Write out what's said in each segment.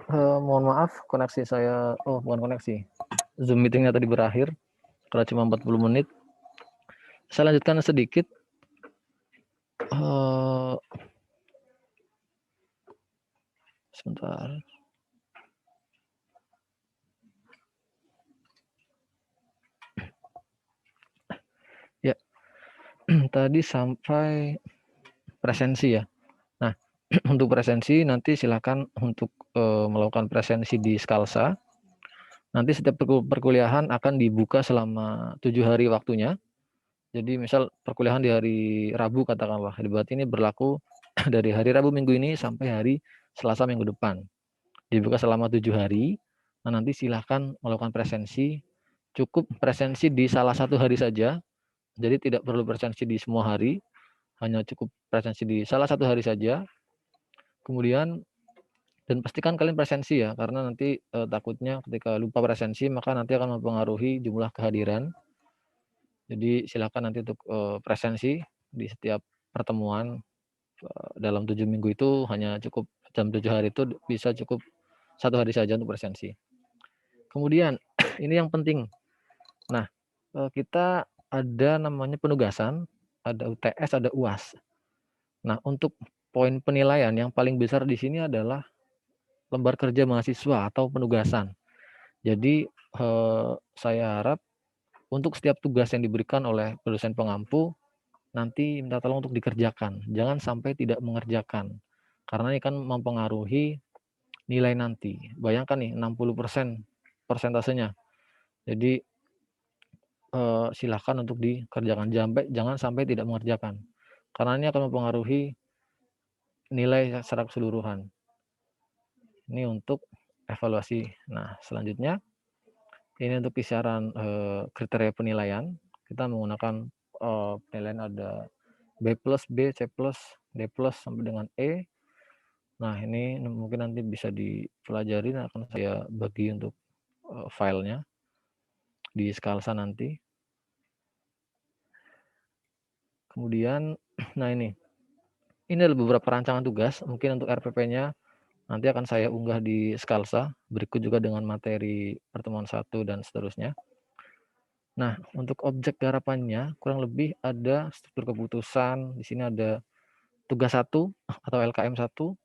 Mohon maaf koneksi saya, bukan koneksi, Zoom meeting-nya tadi berakhir karena cuma 40 menit. Saya lanjutkan sedikit. Sebentar. Ya, tadi sampai presensi ya. Nah, untuk presensi nanti silakan untuk melakukan presensi di Skalsa. Nanti setiap perkuliahan akan dibuka selama 7 hari waktunya. Jadi misal perkuliahan di hari Rabu katakanlah, berarti ini berlaku dari hari Rabu minggu ini sampai hari Selasa minggu depan. Dibuka selama 7 hari. Nah, nanti silahkan melakukan presensi. Cukup presensi di salah satu hari saja. Jadi tidak perlu presensi di semua hari. Hanya cukup presensi di salah satu hari saja. Kemudian dan pastikan kalian presensi ya, karena nanti takutnya ketika lupa presensi maka nanti akan mempengaruhi jumlah kehadiran. Jadi silakan nanti untuk presensi di setiap pertemuan dalam 7 minggu itu hanya cukup jam 7 hari itu bisa cukup 1 hari saja untuk presensi. Kemudian ini yang penting. Nah, kita ada namanya penugasan, ada UTS, ada UAS. Nah, untuk poin penilaian yang paling besar di sini adalah lembar kerja mahasiswa atau penugasan. Jadi saya harap untuk setiap tugas yang diberikan oleh dosen pengampu nanti minta tolong untuk dikerjakan. Jangan sampai tidak mengerjakan. Karena ini kan mempengaruhi nilai nanti. Bayangkan nih 60% persentasenya. Jadi silakan untuk dikerjakan. Jangan sampai tidak mengerjakan. Karena ini akan mempengaruhi nilai secara keseluruhan. Ini untuk evaluasi. Nah, selanjutnya ini untuk kisaran kriteria penilaian. Kita menggunakan penilaian ada B+, B, C+, D+, sampai dengan E. Nah, ini mungkin nanti bisa dipelajari, akan saya bagi untuk filenya di Skalsa nanti. Kemudian, nah ini adalah beberapa rancangan tugas. Mungkin untuk RPP-nya nanti akan saya unggah di Skalsa, berikut juga dengan materi pertemuan 1 dan seterusnya. Nah, untuk objek garapannya kurang lebih ada struktur keputusan. Di sini ada tugas 1 atau LKM 1.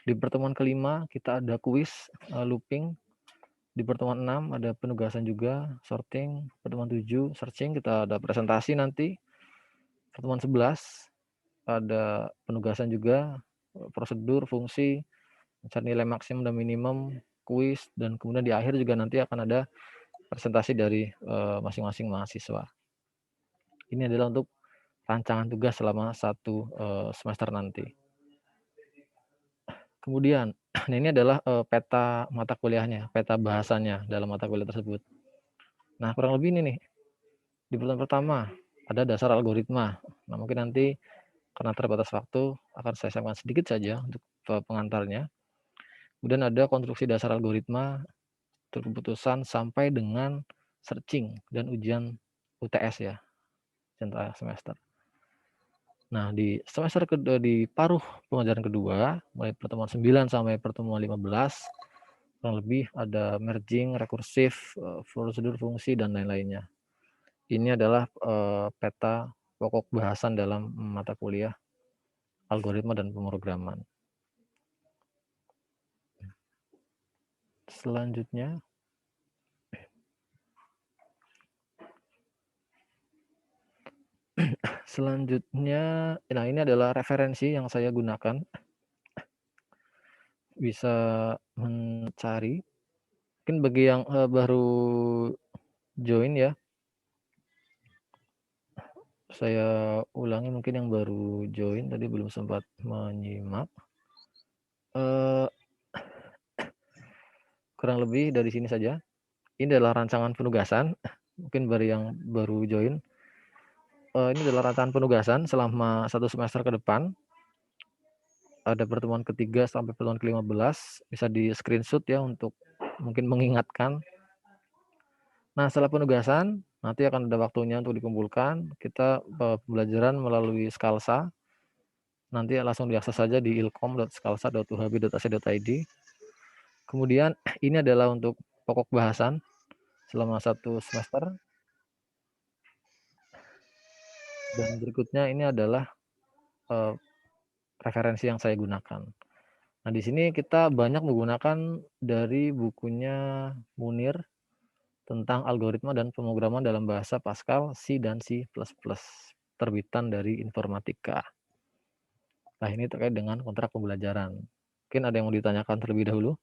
Di pertemuan kelima kita ada kuis, looping. Di pertemuan 6 ada penugasan juga, sorting. Pertemuan 7 searching, kita ada presentasi nanti. Pertemuan 11 ada penugasan juga, prosedur, fungsi, mencari nilai maksimum dan minimum, kuis, dan kemudian di akhir juga nanti akan ada presentasi dari masing-masing mahasiswa. Ini adalah untuk rancangan tugas selama 1 semester nanti. Kemudian, ini adalah peta mata kuliahnya, peta bahasannya dalam mata kuliah tersebut. Nah, kurang lebih ini nih. Di bulan pertama ada dasar algoritma. Nah, mungkin nanti karena terbatas waktu akan saya sampaikan sedikit saja untuk pengantarnya. Kemudian ada konstruksi dasar algoritma, keputusan sampai dengan searching dan ujian UTS ya, ujian terakhir semester. Nah, di semester kedua, di paruh pengajaran kedua, mulai pertemuan 9 sampai pertemuan 15, kurang lebih ada merging, rekursif, prosedur, fungsi, dan lain-lainnya. Ini adalah peta pokok bahasan dalam mata kuliah algoritma dan pemrograman. Selanjutnya, nah ini adalah referensi yang saya gunakan. Bisa mencari. Mungkin bagi yang baru join ya. Saya ulangi mungkin yang baru join tadi belum sempat menyimak. Kurang lebih dari sini saja. Ini adalah rancangan penugasan. Mungkin bagi yang baru join. Ini adalah rancangan penugasan selama 1 semester ke depan. Ada pertemuan ketiga sampai pertemuan ke-15. Bisa di screenshot ya untuk mungkin mengingatkan. Nah, setelah penugasan, nanti akan ada waktunya untuk dikumpulkan. Kita pembelajaran melalui Skalsa. Nanti langsung diakses saja di ilkom.skalsa.uhb.ac.id. Kemudian ini adalah untuk pokok bahasan selama 1 semester. Dan berikutnya ini adalah referensi yang saya gunakan. Nah, di sini kita banyak menggunakan dari bukunya Munir tentang algoritma dan pemrograman dalam bahasa Pascal, C dan C++, terbitan dari Informatika. Nah, ini terkait dengan kontrak pembelajaran. Mungkin ada yang mau ditanyakan terlebih dahulu?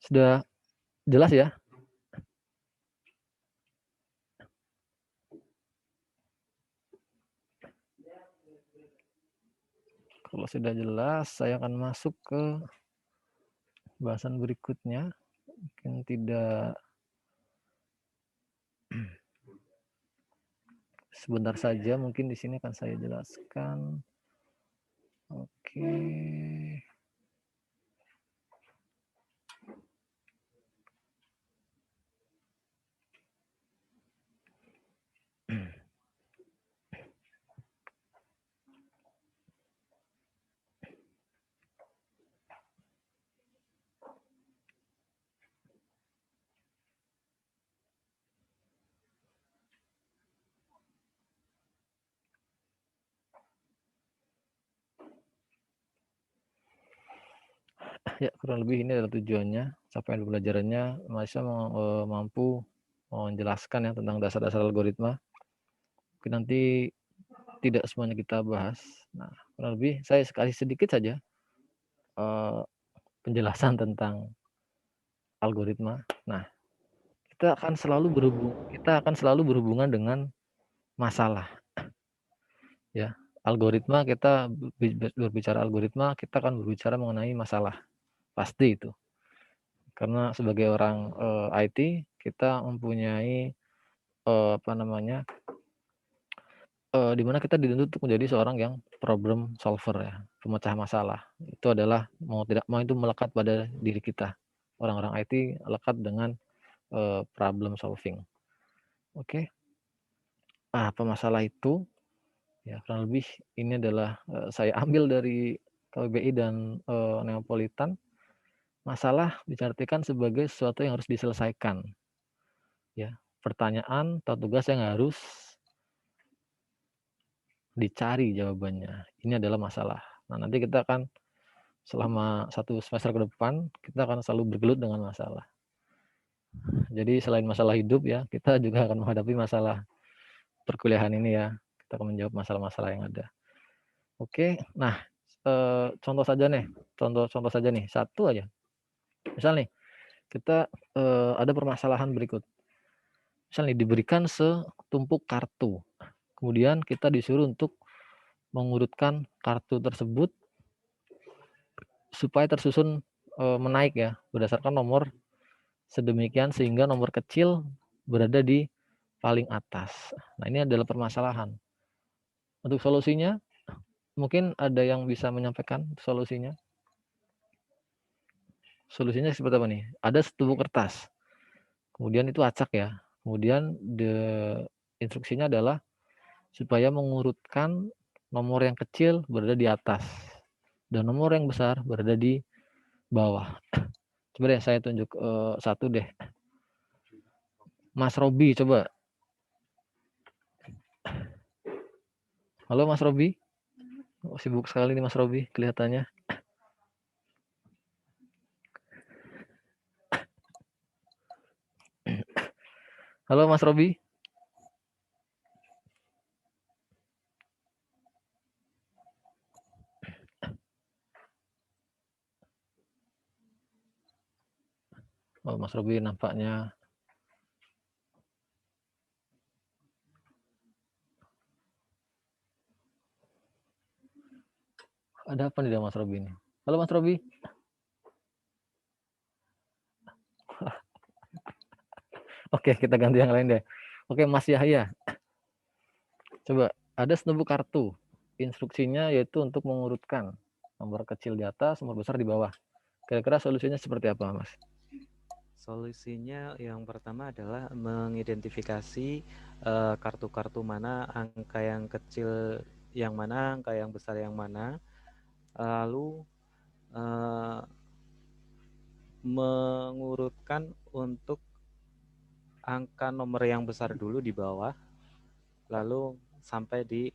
Sudah jelas ya? Kalau sudah jelas, saya akan masuk ke bahasan berikutnya. Mungkin tidak sebentar saja, mungkin di sini akan saya jelaskan. Oke. Ya, kurang lebih ini adalah tujuannya, capaian pembelajarannya mahasiswa mampu menjelaskan ya tentang dasar-dasar algoritma. Mungkin nanti tidak semuanya kita bahas. Nah, kurang lebih saya kasih sedikit saja penjelasan tentang algoritma. Nah, kita akan selalu berhubungan dengan masalah. Ya, algoritma kita berbicara algoritma, kita akan berbicara mengenai masalah. Pasti itu. Karena sebagai orang IT, kita mempunyai di mana kita dituntut untuk menjadi seorang yang problem solver ya, pemecah masalah. Itu adalah mau tidak mau itu melekat pada diri kita. Orang-orang IT lekat dengan problem solving. Oke. Apa masalah itu? Ya, kurang lebih ini adalah saya ambil dari KBBI dan Neopolitan. Masalah diartikan sebagai sesuatu yang harus diselesaikan. Ya, pertanyaan atau tugas yang harus dicari jawabannya. Ini adalah masalah. Nah, nanti kita akan selama 1 semester ke depan, kita akan selalu bergelut dengan masalah. Jadi selain masalah hidup ya, kita juga akan menghadapi masalah perkuliahan ini ya. Kita akan menjawab masalah-masalah yang ada. Oke, nah contoh saja nih, satu aja. Misal nih, kita ada permasalahan berikut. Misal nih diberikan setumpuk kartu, kemudian kita disuruh untuk mengurutkan kartu tersebut supaya tersusun menaik ya, berdasarkan nomor sedemikian sehingga nomor kecil berada di paling atas. Nah, ini adalah permasalahan. Untuk solusinya, mungkin ada yang bisa menyampaikan solusinya? Solusinya seperti apa nih? Ada setumpuk kertas, kemudian itu acak ya, kemudian instruksinya adalah supaya mengurutkan nomor yang kecil berada di atas dan nomor yang besar berada di bawah. Coba deh saya tunjuk satu deh. Mas Robi coba. Halo Mas Robi. Oh, sibuk sekali nih Mas Robi kelihatannya. Halo Mas Robi. Oh, Mas Robi nampaknya ada apa nih dengan Mas Robi ini? Halo Mas Robi. Oke, kita ganti yang lain deh. Oke, Mas Yahya. Coba, ada setumpuk kartu. Instruksinya yaitu untuk mengurutkan nomor kecil di atas, nomor besar di bawah. Kira-kira solusinya seperti apa, Mas? Solusinya yang pertama adalah mengidentifikasi kartu-kartu mana, angka yang kecil yang mana, angka yang besar yang mana, lalu mengurutkan untuk angka nomor yang besar dulu di bawah, lalu sampai di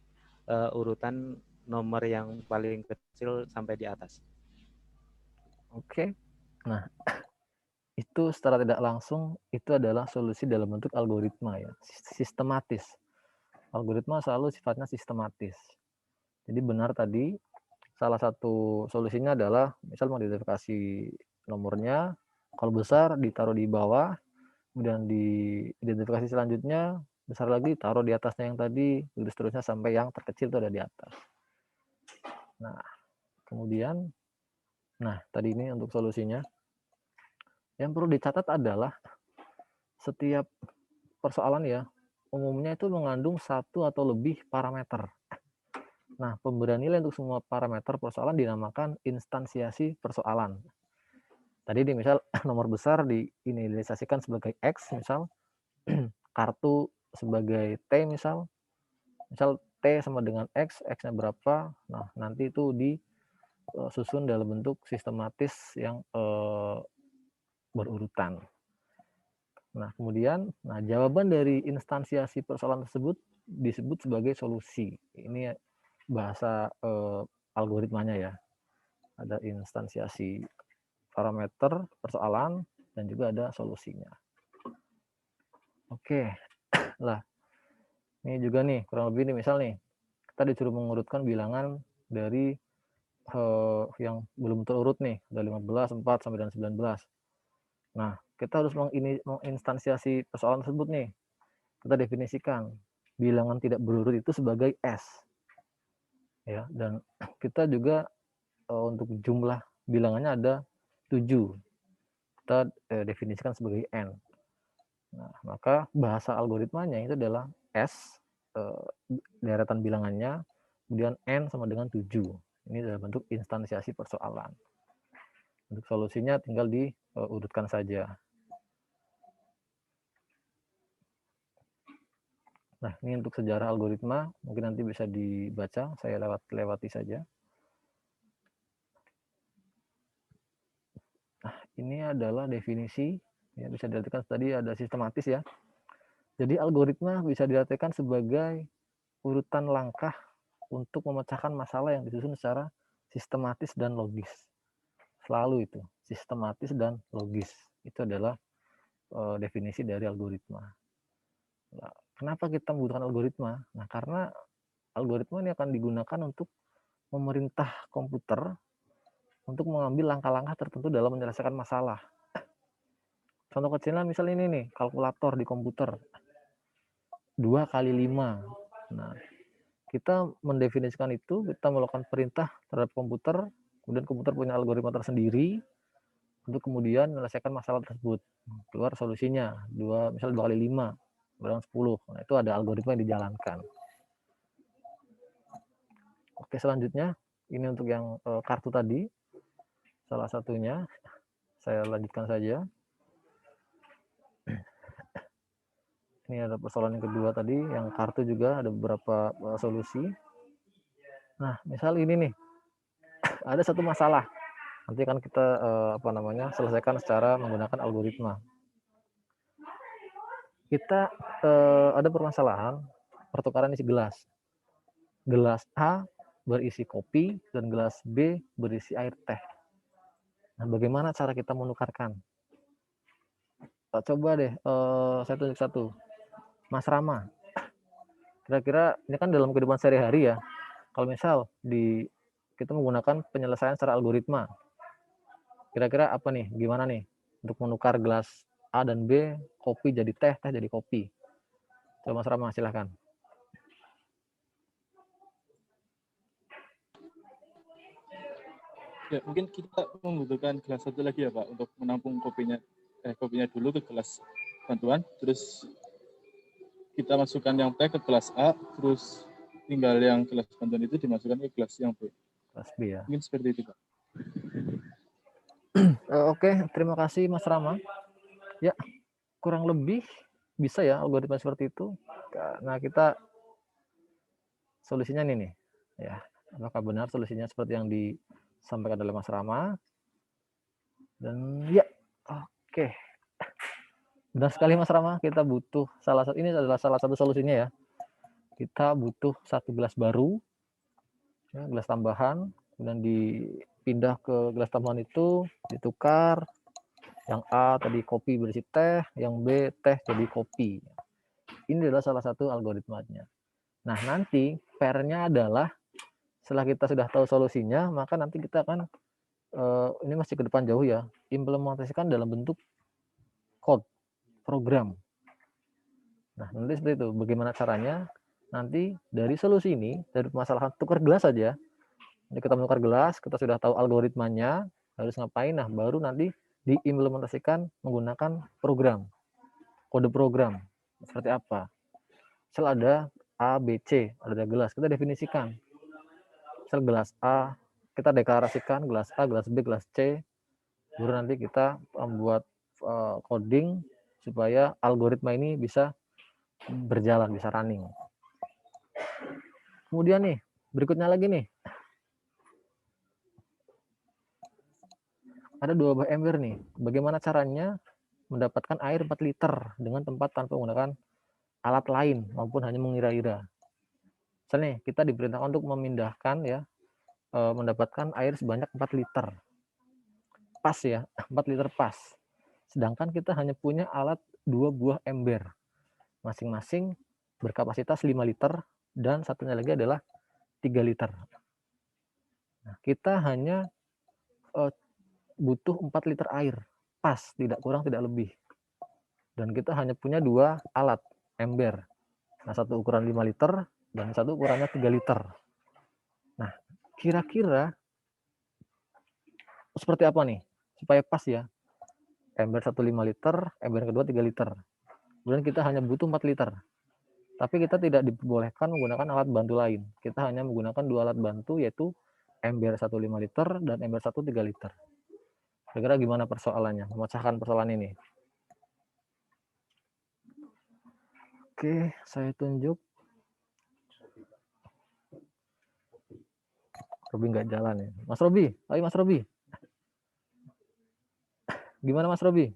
urutan nomor yang paling kecil sampai di atas. Oke. Nah, itu secara tidak langsung itu adalah solusi dalam bentuk algoritma ya, sistematis. Algoritma selalu sifatnya sistematis. Jadi benar tadi, salah satu solusinya adalah misal mengidentifikasi nomornya, kalau besar ditaruh di bawah, kemudian di identifikasi selanjutnya besar lagi taruh di atasnya yang tadi, terus seterusnya sampai yang terkecil itu ada di atas. Nah, kemudian, tadi ini untuk solusinya. Yang perlu dicatat adalah setiap persoalan ya, umumnya itu mengandung satu atau lebih parameter. Nah, pemberian nilai untuk semua parameter persoalan dinamakan instansiasi persoalan. Tadi di misal nomor besar diinisialisasikan sebagai X, misal kartu sebagai T misal T sama dengan X, X-nya berapa, nah nanti itu disusun dalam bentuk sistematis yang berurutan. Nah, kemudian jawaban dari instansiasi persoalan tersebut disebut sebagai solusi. Ini bahasa algoritmanya ya. Ada instansiasi parameter persoalan dan juga ada solusinya. Oke. Lah, ini juga nih kurang lebih nih misal nih kita disuruh mengurutkan bilangan dari yang belum terurut nih, ada 15, 4 sampai dengan 19. Nah, kita harus menginstansiasi persoalan tersebut nih. Kita definisikan bilangan tidak berurut itu sebagai S. Ya, dan kita juga untuk jumlah bilangannya ada 7. Kita definisikan sebagai N. Nah, maka bahasa algoritmanya itu adalah S, deretan bilangannya, kemudian N sama dengan 7. Ini dalam bentuk instansiasi persoalan. Untuk solusinya tinggal diurutkan saja. Nah, ini untuk sejarah algoritma, mungkin nanti bisa dibaca, saya lewati saja. Nah, ini adalah definisi, ya bisa diartikan tadi ada sistematis ya. Jadi algoritma bisa diartikan sebagai urutan langkah untuk memecahkan masalah yang disusun secara sistematis dan logis. Selalu itu, sistematis dan logis. Itu adalah definisi dari algoritma. Nah, kenapa kita membutuhkan algoritma? Nah, karena algoritma ini akan digunakan untuk memerintah komputer untuk mengambil langkah-langkah tertentu dalam menyelesaikan masalah. Contoh kecilnya misal ini nih, kalkulator di komputer. 2 kali 5. Nah, kita mendefinisikan itu, kita melakukan perintah terhadap komputer, kemudian komputer punya algoritma tersendiri untuk kemudian menyelesaikan masalah tersebut. Keluar solusinya, misal 2 kali 5, berang 10. Nah, itu ada algoritma yang dijalankan. Oke, selanjutnya ini untuk yang kartu tadi. Salah satunya saya lanjutkan saja. Ini ada persoalan yang kedua tadi, yang kartu juga ada beberapa solusi. Nah, misal ini nih, ada satu masalah. Nanti kan kita selesaikan secara menggunakan algoritma. Kita ada permasalahan pertukaran isi gelas. Gelas A berisi kopi dan gelas B berisi air teh. Nah, bagaimana cara kita menukarkan? Coba deh, saya tunjuk satu. Mas Rama, kira-kira ini kan dalam kehidupan sehari-hari ya. Kalau misal kita menggunakan penyelesaian secara algoritma, kira-kira apa nih? Gimana nih untuk menukar gelas A dan B, kopi jadi teh, teh jadi kopi? Coba Mas Rama, silahkan. Ya, mungkin kita membutuhkan gelas satu lagi ya Pak untuk menampung kopinya dulu ke gelas bantuan, terus kita masukkan yang teh ke gelas A, terus tinggal yang gelas bantuan itu dimasukkan ke gelas yang B. Gelas B ya. Mungkin seperti itu Pak. Oke, terima kasih Mas Rama. Ya, kurang lebih bisa ya algoritma seperti itu. Nah, kita solusinya nih. Ya, apakah benar solusinya seperti yang disampaikan oleh Mas Rama? Dan ya, oke. Benar sekali Mas Rama, kita butuh ini adalah salah satu solusinya ya. Kita butuh satu gelas baru, ya, gelas tambahan, kemudian dipindah ke gelas tambahan itu, ditukar. Yang A tadi kopi berisi teh, yang B teh jadi kopi. Ini adalah salah satu algoritmanya. Nah, nanti PR-nya adalah setelah kita sudah tahu solusinya, maka nanti kita akan ini masih ke depan jauh ya, implementasikan dalam bentuk code, program. Nah, nanti seperti itu. Bagaimana caranya? Nanti dari solusi ini, dari permasalahan tukar gelas saja, nanti kita menukar gelas, kita sudah tahu algoritmanya, harus ngapain, nah baru nanti diimplementasikan menggunakan program, kode program. Seperti apa? Misal ada A, B, C, ada gelas, kita definisikan. Misal gelas A, kita deklarasikan gelas A, gelas B, gelas C, baru nanti kita membuat coding supaya algoritma ini bisa berjalan, bisa running. Kemudian nih, berikutnya lagi nih. Ada 2 buah ember nih. Bagaimana caranya mendapatkan air 4 liter dengan tempat tanpa menggunakan alat lain maupun hanya mengira-ira. Misalnya kita diperintahkan untuk memindahkan ya, mendapatkan air sebanyak 4 liter. Pas ya, 4 liter pas. Sedangkan kita hanya punya alat 2 buah ember. Masing-masing berkapasitas 5 liter dan satunya lagi adalah 3 liter. Nah, kita hanya butuh 4 liter air. Pas, tidak kurang, tidak lebih. Dan kita hanya punya 2 alat ember. Nah, satu ukuran 5 liter dan satu ukurannya 3 liter. Nah, kira-kira seperti apa nih? Supaya pas ya. Ember 1 5 liter, ember kedua 3 liter. Kemudian kita hanya butuh 4 liter. Tapi kita tidak diperbolehkan menggunakan alat bantu lain. Kita hanya menggunakan 2 alat bantu, yaitu ember 1 5 liter dan ember 1 3 liter. Kira-kira gimana persoalannya? Memecahkan persoalan ini. Oke, saya tunjuk. Robi nggak jalan ya. Mas Robi, ayo Mas Robi. Gimana Mas Robi?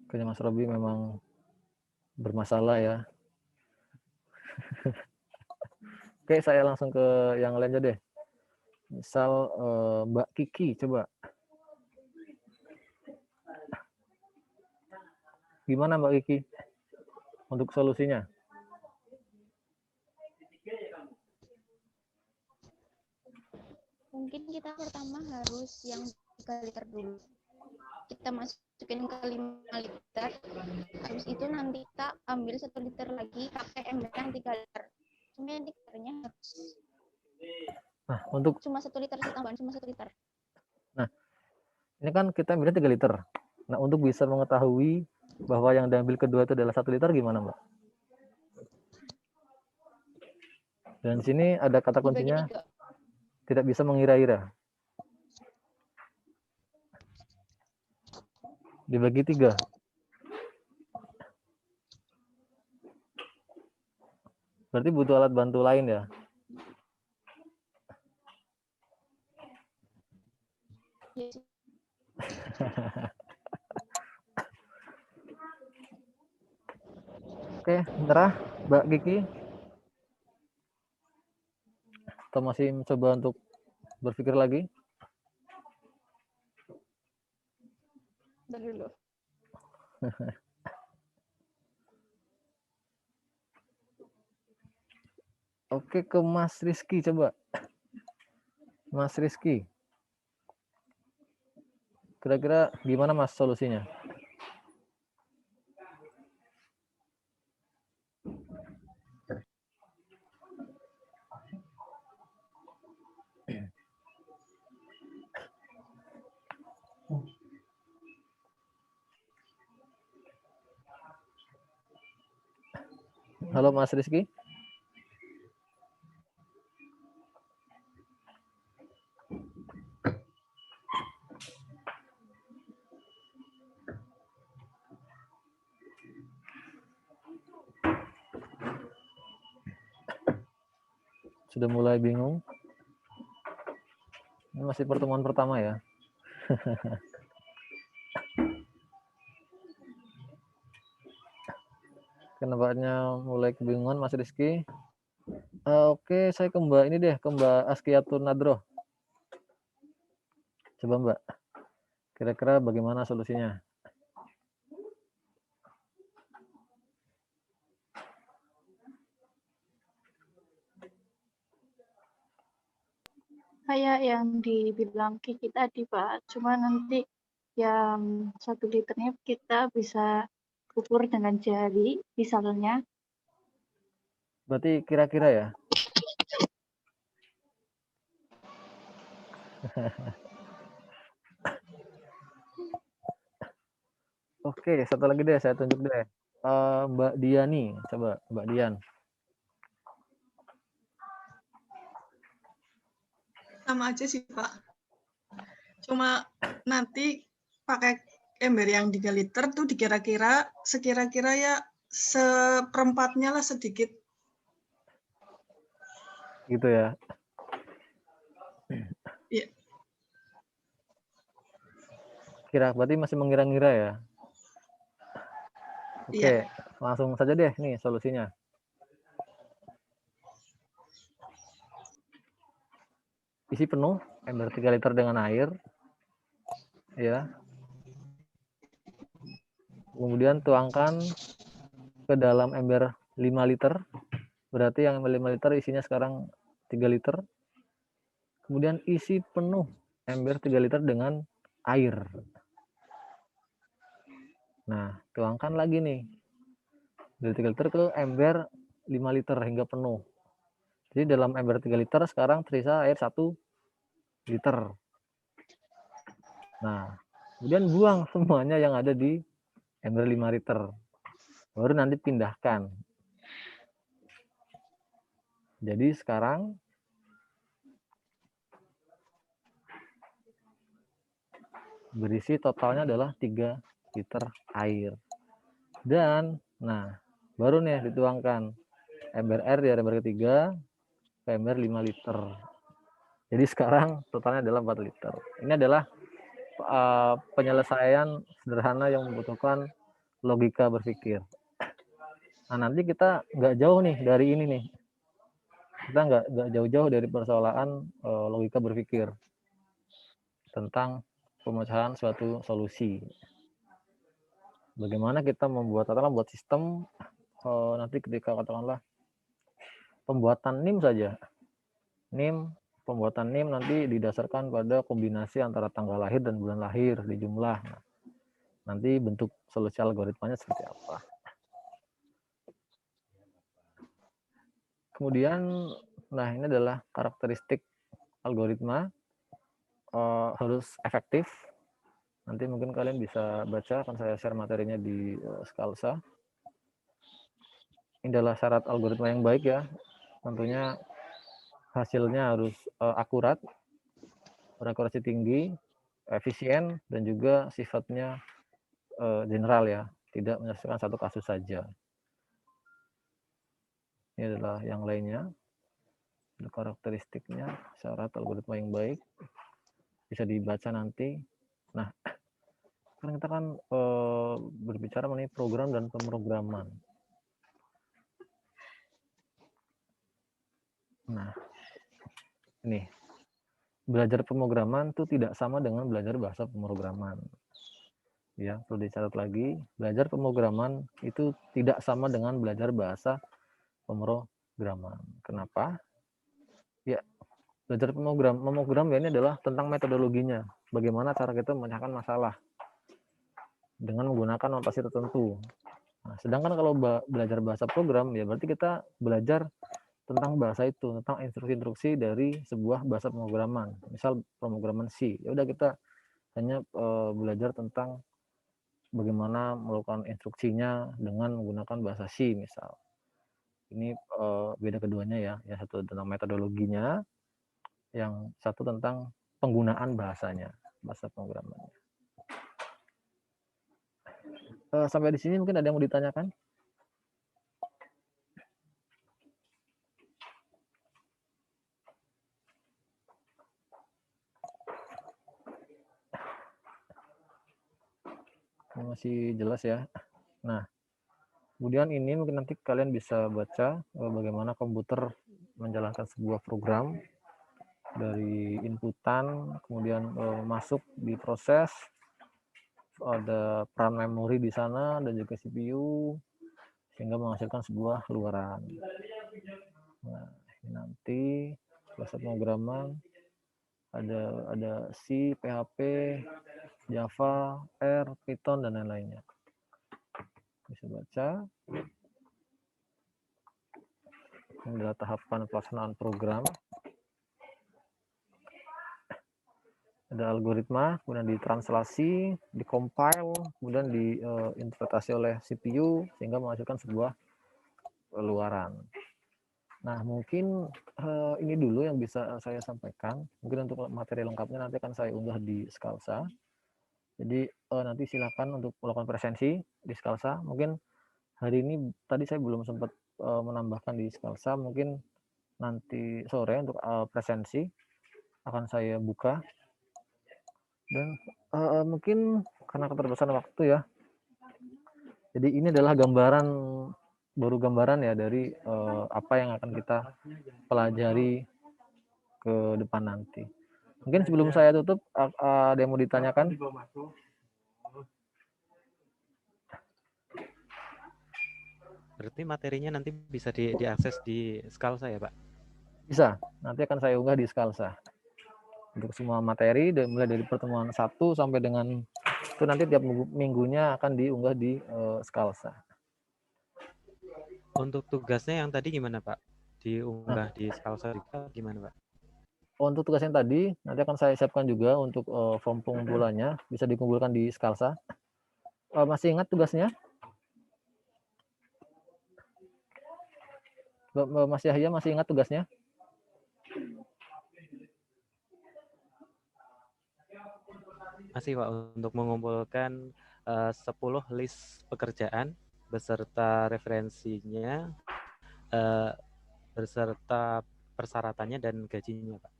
Kayaknya Mas Robi memang bermasalah ya. Oke, saya langsung ke yang lain aja deh. Misal Mbak Kiki, coba. Gimana Mbak Kiki untuk solusinya? Mungkin kita pertama harus yang 3 liter dulu. Kita masukin ke 5 liter. Habis itu nanti kita ambil 1 liter lagi pakai ember yang 3 liter. Cuma yang 3 liternya harus. Nah, untuk cuma 1 liter sih, tambahan cuma 1 liter. Nah, ini kan kita ambilnya 3 liter. Nah, untuk bisa mengetahui bahwa yang diambil kedua itu adalah 1 liter gimana, Mbak? Dan sini ada kata kuncinya tidak bisa mengira-ira. Dibagi 3. Berarti butuh alat bantu lain ya? Yes. Oke, nyerah Mbak Kiki? Atau masih mencoba untuk berpikir lagi? Dulu. Oke, ke Mas Rizky coba. Mas Rizky. Kira-kira gimana Mas solusinya? Halo Mas Rizky. Sudah mulai bingung? Ini masih pertemuan pertama ya. Kenapanya mulai kebingungan Mas Rizky? Oke, saya ke Mbak ini deh, ke Mbak Askiatun Nadroh. Coba Mbak, kira-kira bagaimana solusinya? Kayak yang dibilang Kiki tadi, Pak. Cuma nanti yang 1 liternya kita bisa ukur dengan jari, misalnya. Berarti kira-kira ya? Oke, satu lagi deh, saya tunjuk deh. Mbak Diani, coba Mbak Dian. Sama aja sih, Pak. Cuma nanti pakai ember yang 3 liter tuh dikira-kira sekira-kira ya seperempatnya lah sedikit. Gitu ya. Iya. Kira, berarti masih mengira-ngira ya? Oke, Iya. langsung saja deh nih solusinya. Isi penuh ember 3 liter dengan air. Ya. Kemudian tuangkan ke dalam ember 5 liter. Berarti yang 5 liter isinya sekarang 3 liter. Kemudian isi penuh ember 3 liter dengan air. Nah, tuangkan lagi nih. Dari 3 liter ke ember 5 liter hingga penuh. Jadi dalam ember 3 liter sekarang tersisa air 1 liter. Nah, kemudian buang semuanya yang ada di ember 5 liter. Baru nanti pindahkan. Jadi sekarang berisi totalnya adalah 3 liter air. Dan, nah, baru nih dituangkan ember air di ember ketiga ke ember 5 liter. Jadi sekarang totalnya adalah 4 liter. Ini adalah penyelesaian sederhana yang membutuhkan logika berpikir. Nah, nanti kita nggak jauh nih dari ini nih. Kita nggak jauh-jauh dari persoalan logika berpikir tentang pemecahan suatu solusi. Bagaimana kita membuat sistem nanti ketika katakanlah pembuatan NIM saja. Pembuatan NIM nanti didasarkan pada kombinasi antara tanggal lahir dan bulan lahir di jumlah. Nah, nanti bentuk solusi algoritmanya seperti apa. Kemudian, nah ini adalah karakteristik algoritma, harus efektif. Nanti mungkin kalian bisa baca, akan saya share materinya di Scalsa. Ini adalah syarat algoritma yang baik ya. Tentunya hasilnya harus akurat, berakurasi tinggi, efisien, dan juga sifatnya general ya, tidak menyelesaikan satu kasus saja. Ini adalah yang lainnya. Karakteristiknya, syarat algoritma yang baik, bisa dibaca nanti. Nah, sekarang kita kan berbicara mengenai program dan pemrograman. Nah, ini belajar pemrograman itu tidak sama dengan belajar bahasa pemrograman. Ya, perlu dicatat lagi, belajar pemrograman itu tidak sama dengan belajar bahasa pemrograman. Kenapa? Ya, belajar pemrogram ya ini adalah tentang metodologinya. Bagaimana cara kita memecahkan masalah dengan menggunakan notasi tertentu. Nah, sedangkan kalau belajar bahasa program ya berarti kita belajar tentang bahasa itu, tentang instruksi-instruksi dari sebuah bahasa pemrograman. Misal pemrograman C, ya udah kita hanya belajar tentang bagaimana melakukan instruksinya dengan menggunakan bahasa C misal. Ini beda keduanya ya. Yang satu tentang metodologinya, yang satu tentang penggunaan bahasanya, bahasa pemrogramannya. Sampai di sini mungkin ada yang mau ditanyakan? Masih jelas ya. Nah, kemudian ini mungkin nanti kalian bisa baca bagaimana komputer menjalankan sebuah program dari inputan, kemudian masuk di proses, ada peran memori di sana dan juga CPU, sehingga menghasilkan sebuah luaran. Nah, ini nanti bahasa pemrograman ada C, PHP, Java, R, Python, dan lain-lainnya. Bisa baca. Ini adalah tahapan pelaksanaan program. Ada algoritma, kemudian ditranslasi, dikompil, kemudian diinterpretasi oleh CPU, sehingga menghasilkan sebuah luaran. Nah, mungkin ini dulu yang bisa saya sampaikan. Mungkin untuk materi lengkapnya nanti akan saya unggah di Scalsa. Jadi nanti silakan untuk melakukan presensi di Scalsa. Mungkin hari ini tadi saya belum sempat menambahkan di Scalsa. Mungkin nanti sore untuk presensi akan saya buka. Dan mungkin karena keterbatasan waktu ya. Jadi ini adalah baru gambaran ya dari apa yang akan kita pelajari ke depan nanti. Mungkin sebelum saya tutup, ada yang mau ditanyakan? Berarti materinya nanti bisa diakses di Scalsa ya, Pak? Bisa, nanti akan saya unggah di Scalsa. Untuk semua materi, mulai dari pertemuan 1 sampai dengan itu nanti tiap minggunya akan diunggah di Scalsa. Untuk tugasnya yang tadi gimana, Pak? Diunggah di Scalsa juga gimana, Pak? Untuk tugas yang tadi, nanti akan saya siapkan juga untuk form pengumpulannya, bisa dikumpulkan di Scalsa. Masih ingat tugasnya? Mas Yahya masih ingat tugasnya? Masih, Pak, untuk mengumpulkan 10 list pekerjaan beserta referensinya, beserta persyaratannya dan gajinya, Pak.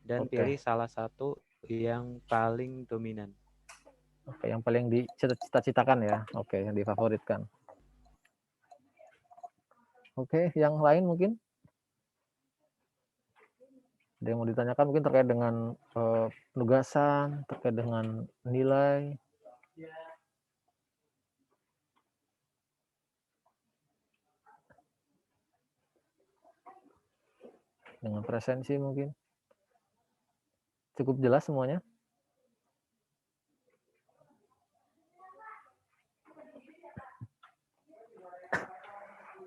Dan pilih salah satu yang paling dominan. Oke, yang paling dicita-citakan ya. Oke, yang difavoritkan. Oke, yang lain mungkin? Ada yang mau ditanyakan mungkin terkait dengan penugasan, terkait dengan nilai. Dengan presensi mungkin. Cukup jelas semuanya?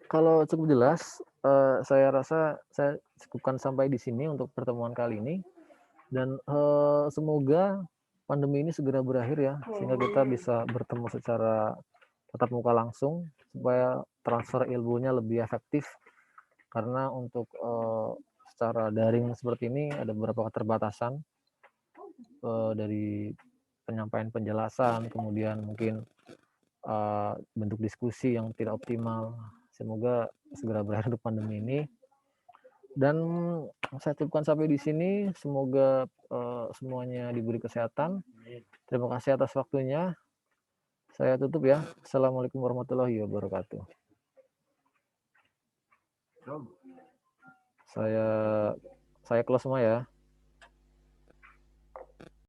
Kalau cukup jelas, saya rasa saya cukupkan sampai di sini untuk pertemuan kali ini. Dan semoga pandemi ini segera berakhir ya, sehingga kita bisa bertemu secara tatap muka langsung, supaya transfer ilmunya lebih efektif. Karena untuk secara daring seperti ini ada beberapa keterbatasan dari penyampaian penjelasan, kemudian mungkin bentuk diskusi yang tidak optimal. Semoga segera berakhir pandemi ini. Dan saya cukupkan sampai di sini. Semoga semuanya diberi kesehatan. Terima kasih atas waktunya. Saya tutup ya. Assalamualaikum warahmatullahi wabarakatuh. Saya close semua ya.